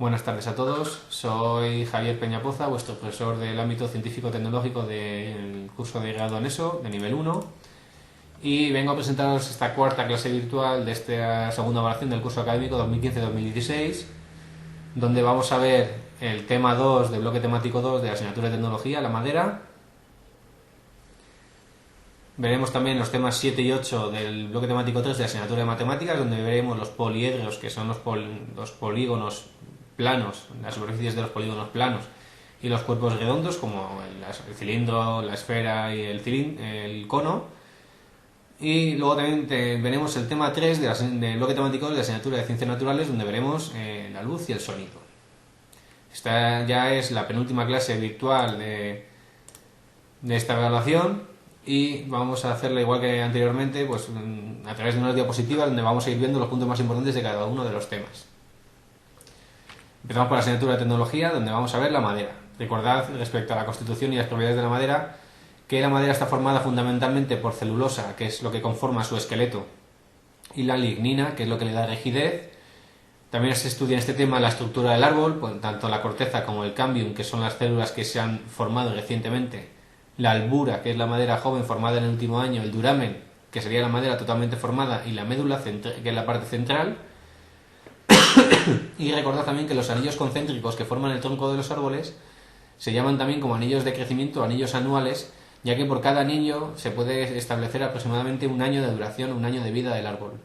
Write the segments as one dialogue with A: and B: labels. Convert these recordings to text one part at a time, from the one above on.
A: Buenas tardes a todos, soy Javier Peñapoza, vuestro profesor del ámbito científico-tecnológico del curso de grado en ESO, de nivel 1, y vengo a presentaros esta cuarta clase virtual de esta segunda evaluación del curso académico 2015-2016, donde vamos a ver el tema 2 del bloque temático 2 de la asignatura de tecnología, la madera. Veremos también los temas 7 y 8 del bloque temático 3 de la asignatura de matemáticas, donde veremos los poliedros, que son los polígonos planos, las superficies de los polígonos planos, y los cuerpos redondos, como el cilindro, la esfera y el cono. Y luego también veremos el tema 3 del bloque temático de la asignatura de ciencias naturales, donde veremos la luz y el sonido. Esta ya es la penúltima clase virtual de esta evaluación. Y vamos a hacerla igual que anteriormente, pues a través de unas diapositivas donde vamos a ir viendo los puntos más importantes de cada uno de los temas. Empezamos por la asignatura de tecnología, donde vamos a ver la madera. Recordad, respecto a la constitución y las propiedades de la madera, que la madera está formada fundamentalmente por celulosa, que es lo que conforma su esqueleto, y la lignina, que es lo que le da rigidez. También se estudia en este tema la estructura del árbol, pues, tanto la corteza como el cambium, que son las células que se han formado recientemente, la albura, que es la madera joven formada en el último año, el duramen, que sería la madera totalmente formada, y la médula, que es la parte central. Y recordad también que los anillos concéntricos que forman el tronco de los árboles se llaman también como anillos de crecimiento o anillos anuales, ya que por cada anillo se puede establecer aproximadamente un año de duración, un año de vida del árbol.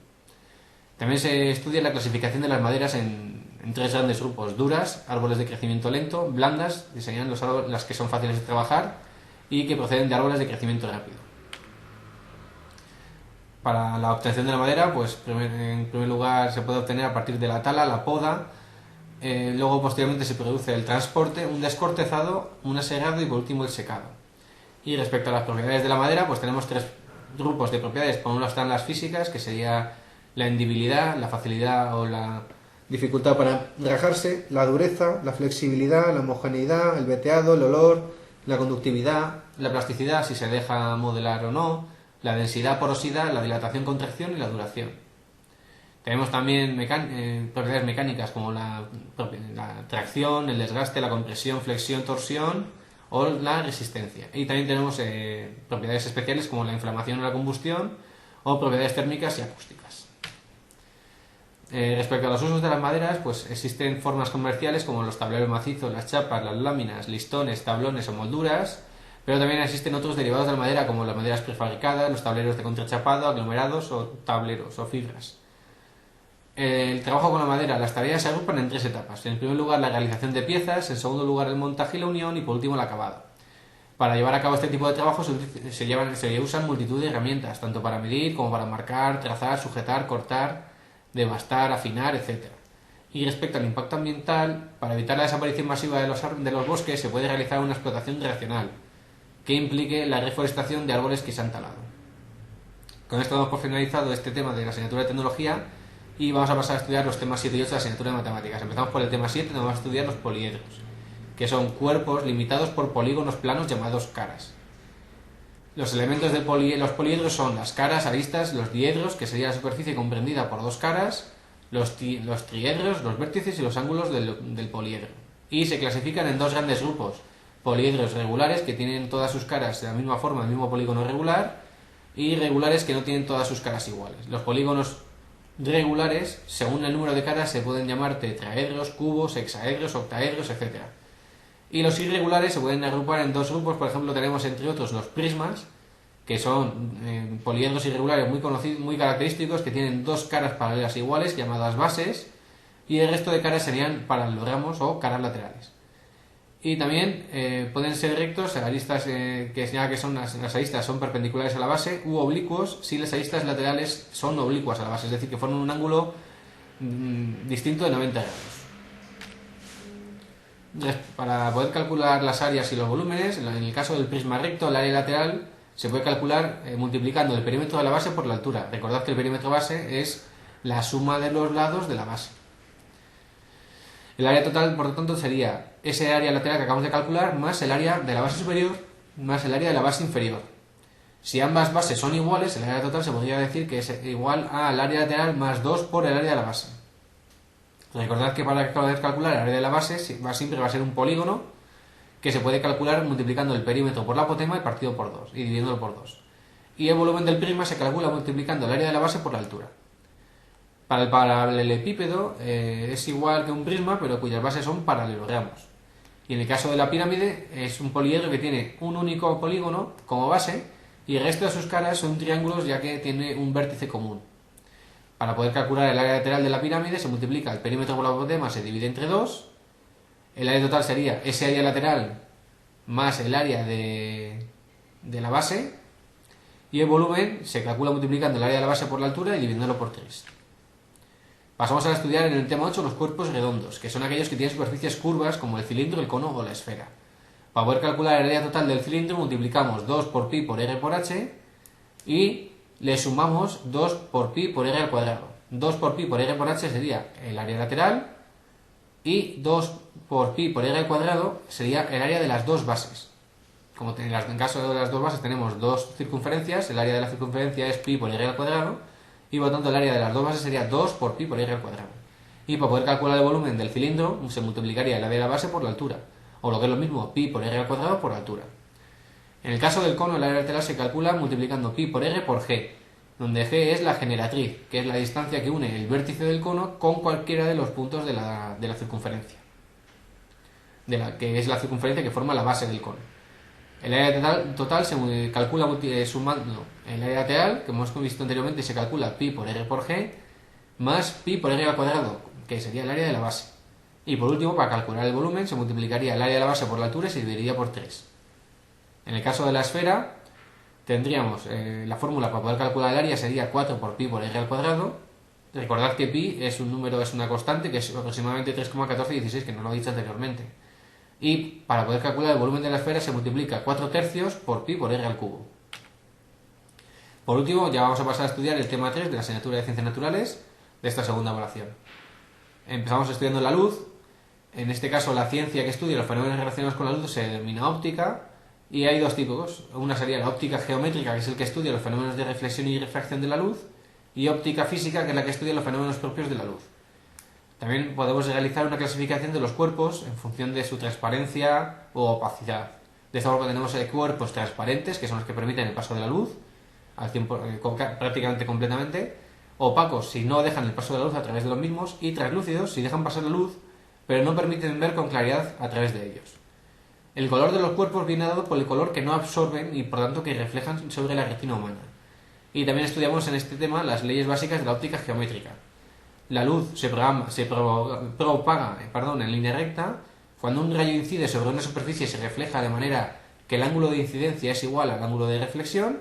A: También se estudia la clasificación de las maderas en tres grandes grupos: duras, árboles de crecimiento lento; blandas, que serían las que son fáciles de trabajar y que proceden de árboles de crecimiento rápido. Para la obtención de la madera, pues en primer lugar se puede obtener a partir de la tala, la poda, luego posteriormente se produce el transporte, un descortezado, un asegado y por último el secado. Y respecto a las propiedades de la madera, pues tenemos tres grupos de propiedades. Por un lado están las físicas, que sería la hendibilidad, la facilidad o la dificultad para rajarse; la dureza, la flexibilidad, la homogeneidad, el veteado, el olor, la conductividad, la plasticidad, si se deja modelar o no, la densidad, porosidad, la dilatación, contracción y la duración. Tenemos también propiedades mecánicas como la tracción, el desgaste, la compresión, flexión, torsión o la resistencia. Y también tenemos propiedades especiales como la inflamación o la combustión, o propiedades térmicas y acústicas. Respecto a los usos de las maderas, pues existen formas comerciales como los tableros macizos, las chapas, las láminas, listones, tablones o molduras, pero también existen otros derivados de la madera como las maderas prefabricadas, los tableros de contrachapado, aglomerados o tableros o fibras. El trabajo con la madera, las tareas se agrupan en tres etapas. En primer lugar, la realización de piezas; en segundo lugar, el montaje y la unión; y por último, el acabado. Para llevar a cabo este tipo de trabajo se usan multitud de herramientas, tanto para medir como para marcar, trazar, sujetar, cortar, devastar, afinar, etc. Y respecto al impacto ambiental, para evitar la desaparición masiva de los bosques, se puede realizar una explotación racional, que implique la reforestación de árboles que se han talado. Con esto damos por finalizado este tema de la asignatura de tecnología y vamos a pasar a estudiar los temas 7 y 8 de la asignatura de matemáticas. Empezamos por el tema 7, donde vamos a estudiar los poliedros, que son cuerpos limitados por polígonos planos llamados caras. Los elementos de los poliedros son las caras, aristas, los diedros, que sería la superficie comprendida por dos caras, los triedros, los vértices y los ángulos del poliedro. Y se clasifican en dos grandes grupos: poliedros regulares, que tienen todas sus caras de la misma forma, el mismo polígono regular, y regulares, que no tienen todas sus caras iguales. Los polígonos regulares, según el número de caras, se pueden llamar tetraedros, cubos, hexaedros, octaedros, etc. Y los irregulares se pueden agrupar en dos grupos. Por ejemplo, tenemos entre otros los prismas, que son poliedros irregulares muy conocidos, muy característicos, que tienen dos caras paralelas iguales, llamadas bases, y el resto de caras serían paralelogramos o caras laterales. Y también pueden ser rectos, aristas, que son las aristas son perpendiculares a la base, u oblicuos si las aristas laterales son oblicuas a la base, es decir, que forman un ángulo distinto de 90 grados. Para poder calcular las áreas y los volúmenes, en el caso del prisma recto, el área lateral se puede calcular multiplicando el perímetro de la base por la altura. Recordad que el perímetro base es la suma de los lados de la base. El área total, por lo tanto, sería ese área lateral que acabamos de calcular más el área de la base superior más el área de la base inferior. Si ambas bases son iguales, el área total se podría decir que es igual al área lateral más 2 por el área de la base. Recordad que para poder calcular el área de la base siempre va a ser un polígono que se puede calcular multiplicando el perímetro por la apotema y partido por 2 y dividiéndolo por 2. Y el volumen del prisma se calcula multiplicando el área de la base por la altura. Para el paralelepípedo es igual que un prisma, pero cuyas bases son paralelogramos. Y en el caso de la pirámide es un poliedro que tiene un único polígono como base y el resto de sus caras son triángulos ya que tiene un vértice común. Para poder calcular el área lateral de la pirámide se multiplica el perímetro por la apotema, se divide entre 2. El área total sería ese área lateral más el área de la base. Y el volumen se calcula multiplicando el área de la base por la altura y dividiéndolo por 3. Pasamos a estudiar en el tema 8 los cuerpos redondos, que son aquellos que tienen superficies curvas como el cilindro, el cono o la esfera. Para poder calcular el área total del cilindro multiplicamos 2 por pi por r por h y le sumamos 2 por pi por r al cuadrado. 2 por pi por r por h sería el área lateral y 2 por pi por r al cuadrado sería el área de las dos bases. Como en el caso de las dos bases tenemos dos circunferencias, el área de la circunferencia es pi por r al cuadrado y por lo tanto el área de las dos bases sería 2 por pi por r al cuadrado. Y para poder calcular el volumen del cilindro se multiplicaría el área de la base por la altura, o lo que es lo mismo, pi por r al cuadrado por la altura. En el caso del cono, el área lateral se calcula multiplicando pi por r por g, donde g es la generatriz, que es la distancia que une el vértice del cono con cualquiera de los puntos de la circunferencia, que es la circunferencia que forma la base del cono. El área total se calcula sumando el área lateral, que hemos visto anteriormente, se calcula pi por r por g, más pi por r al cuadrado, que sería el área de la base. Y por último, para calcular el volumen, se multiplicaría el área de la base por la altura y se dividiría por 3. En el caso de la esfera, tendríamos la fórmula para poder calcular el área sería 4 por pi por r al cuadrado. Recordad que pi es un número, es una constante, que es aproximadamente 3,1416, que no lo he dicho anteriormente. Y para poder calcular el volumen de la esfera se multiplica 4 tercios por pi por r al cubo. Por último, ya vamos a pasar a estudiar el tema 3 de la asignatura de Ciencias Naturales de esta segunda evaluación. Empezamos estudiando la luz. En este caso, la ciencia que estudia los fenómenos relacionados con la luz se denomina óptica y hay dos tipos. Una sería la óptica geométrica, que es el que estudia los fenómenos de reflexión y refracción de la luz, y óptica física, que es la que estudia los fenómenos propios de la luz. También podemos realizar una clasificación de los cuerpos en función de su transparencia o opacidad. De esta forma tenemos cuerpos transparentes, que son los que permiten el paso de la luz, al 100%, prácticamente completamente, opacos si no dejan el paso de la luz a través de los mismos, y translúcidos si dejan pasar la luz, pero no permiten ver con claridad a través de ellos. El color de los cuerpos viene dado por el color que no absorben y por tanto que reflejan sobre la retina humana. Y también estudiamos en este tema las leyes básicas de la óptica geométrica. La luz se propaga en línea recta. Cuando un rayo incide sobre una superficie se refleja de manera que el ángulo de incidencia es igual al ángulo de reflexión,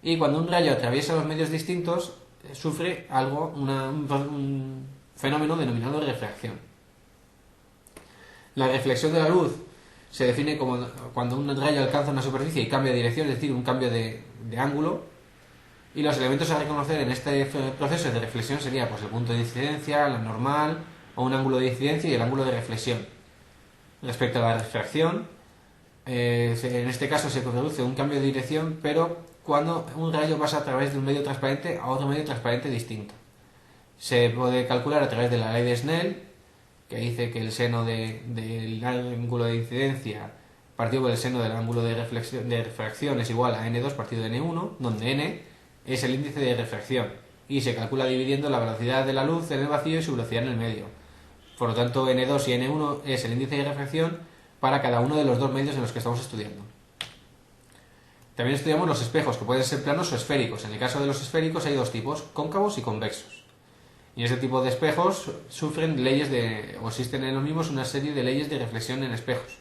A: y cuando un rayo atraviesa los medios distintos sufre un fenómeno denominado refracción. La reflexión de la luz se define como cuando un rayo alcanza una superficie y cambia de dirección, es decir, un cambio de ángulo. Y los elementos a reconocer en este proceso de reflexión sería pues, el punto de incidencia, la normal, o un ángulo de incidencia y el ángulo de reflexión. Respecto a la refracción, en este caso se produce un cambio de dirección, pero cuando un rayo pasa a través de un medio transparente a otro medio transparente distinto. Se puede calcular a través de la ley de Snell, que dice que el seno del ángulo de incidencia partido por el seno del ángulo de refracción es igual a n2 partido de n1, donde n es el índice de refracción y se calcula dividiendo la velocidad de la luz en el vacío y su velocidad en el medio. Por lo tanto, n2 y n1 es el índice de refracción para cada uno de los dos medios en los que estamos estudiando. También estudiamos los espejos, que pueden ser planos o esféricos. En el caso de los esféricos hay dos tipos, cóncavos y convexos. Y en este tipo de espejos existen en los mismos una serie de leyes de reflexión en espejos.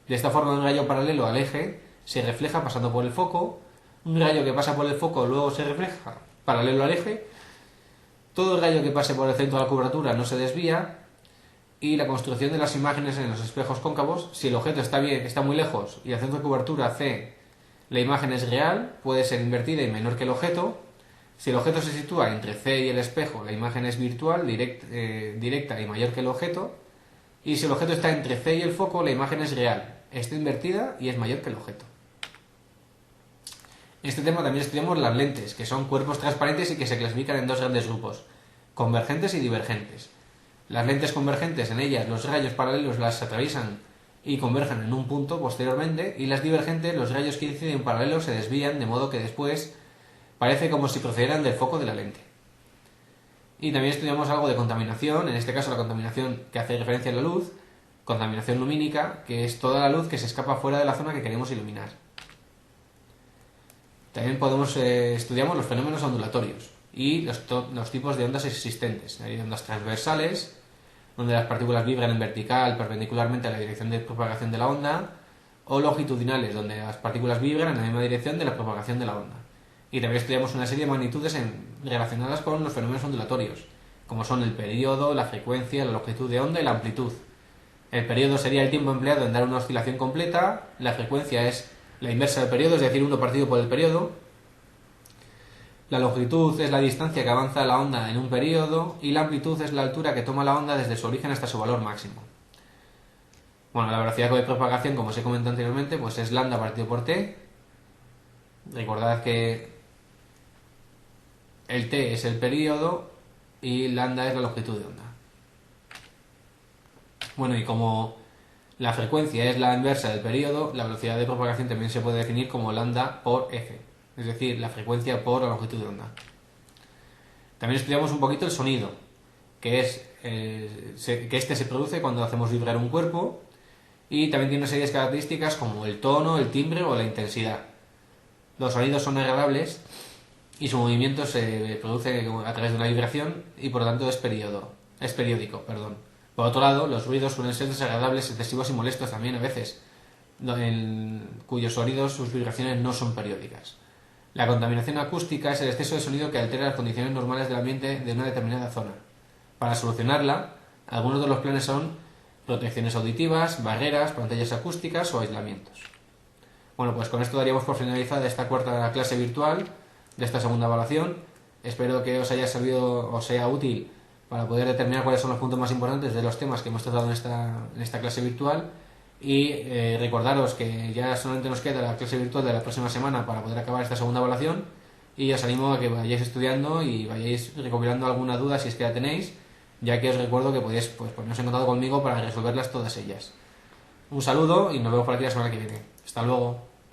A: De esta forma, un rayo paralelo al eje se refleja pasando por el foco. Un rayo que pasa por el foco luego se refleja paralelo al eje. Todo el rayo que pase por el centro de la curvatura no se desvía. Y la construcción de las imágenes en los espejos cóncavos, si el objeto está muy lejos y el centro de curvatura C, la imagen es real, puede ser invertida y menor que el objeto. Si el objeto se sitúa entre C y el espejo, la imagen es virtual, directa y mayor que el objeto. Y si el objeto está entre C y el foco, la imagen es real, está invertida y es mayor que el objeto. En este tema también estudiamos las lentes, que son cuerpos transparentes y que se clasifican en dos grandes grupos, convergentes y divergentes. Las lentes convergentes, en ellas los rayos paralelos las atraviesan y convergen en un punto posteriormente, y las divergentes, los rayos que inciden en paralelo se desvían, de modo que después parece como si procedieran del foco de la lente. Y también estudiamos algo de contaminación, en este caso la contaminación que hace referencia a la luz, contaminación lumínica, que es toda la luz que se escapa fuera de la zona que queremos iluminar. También estudiamos los fenómenos ondulatorios y los tipos de ondas existentes. Hay ondas transversales, donde las partículas vibran en vertical perpendicularmente a la dirección de propagación de la onda, o longitudinales, donde las partículas vibran en la misma dirección de la propagación de la onda. Y también estudiamos una serie de magnitudes relacionadas con los fenómenos ondulatorios, como son el periodo, la frecuencia, la longitud de onda y la amplitud. El periodo sería el tiempo empleado en dar una oscilación completa, la frecuencia es la inversa del periodo, es decir, 1 partido por el periodo. La longitud es la distancia que avanza la onda en un periodo y la amplitud es la altura que toma la onda desde su origen hasta su valor máximo. Bueno, la velocidad de propagación, como os he comentado anteriormente, pues es lambda partido por t. Recordad que el t es el periodo y lambda es la longitud de onda. Bueno, y como la frecuencia es la inversa del periodo, la velocidad de propagación también se puede definir como lambda por f, es decir, la frecuencia por la longitud de onda. También estudiamos un poquito el sonido, que este se produce cuando hacemos vibrar un cuerpo, y también tiene una serie de características como el tono, el timbre o la intensidad. Los sonidos son agradables y su movimiento se produce a través de una vibración y por lo tanto es periódico. Por otro lado, los ruidos suelen ser desagradables, excesivos y molestos también a veces, cuyos sonidos, sus vibraciones no son periódicas. La contaminación acústica es el exceso de sonido que altera las condiciones normales del ambiente de una determinada zona. Para solucionarla, algunos de los planes son protecciones auditivas, barreras, pantallas acústicas o aislamientos. Bueno, pues con esto daríamos por finalizada esta cuarta clase virtual de esta segunda evaluación. Espero que os haya servido o sea útil para poder determinar cuáles son los puntos más importantes de los temas que hemos tratado en esta clase virtual, y recordaros que ya solamente nos queda la clase virtual de la próxima semana para poder acabar esta segunda evaluación, y os animo a que vayáis estudiando y vayáis recopilando alguna duda si es que la tenéis, ya que os recuerdo que podéis poneros en contacto conmigo para resolverlas todas ellas. Un saludo y nos vemos por aquí la semana que viene. Hasta luego.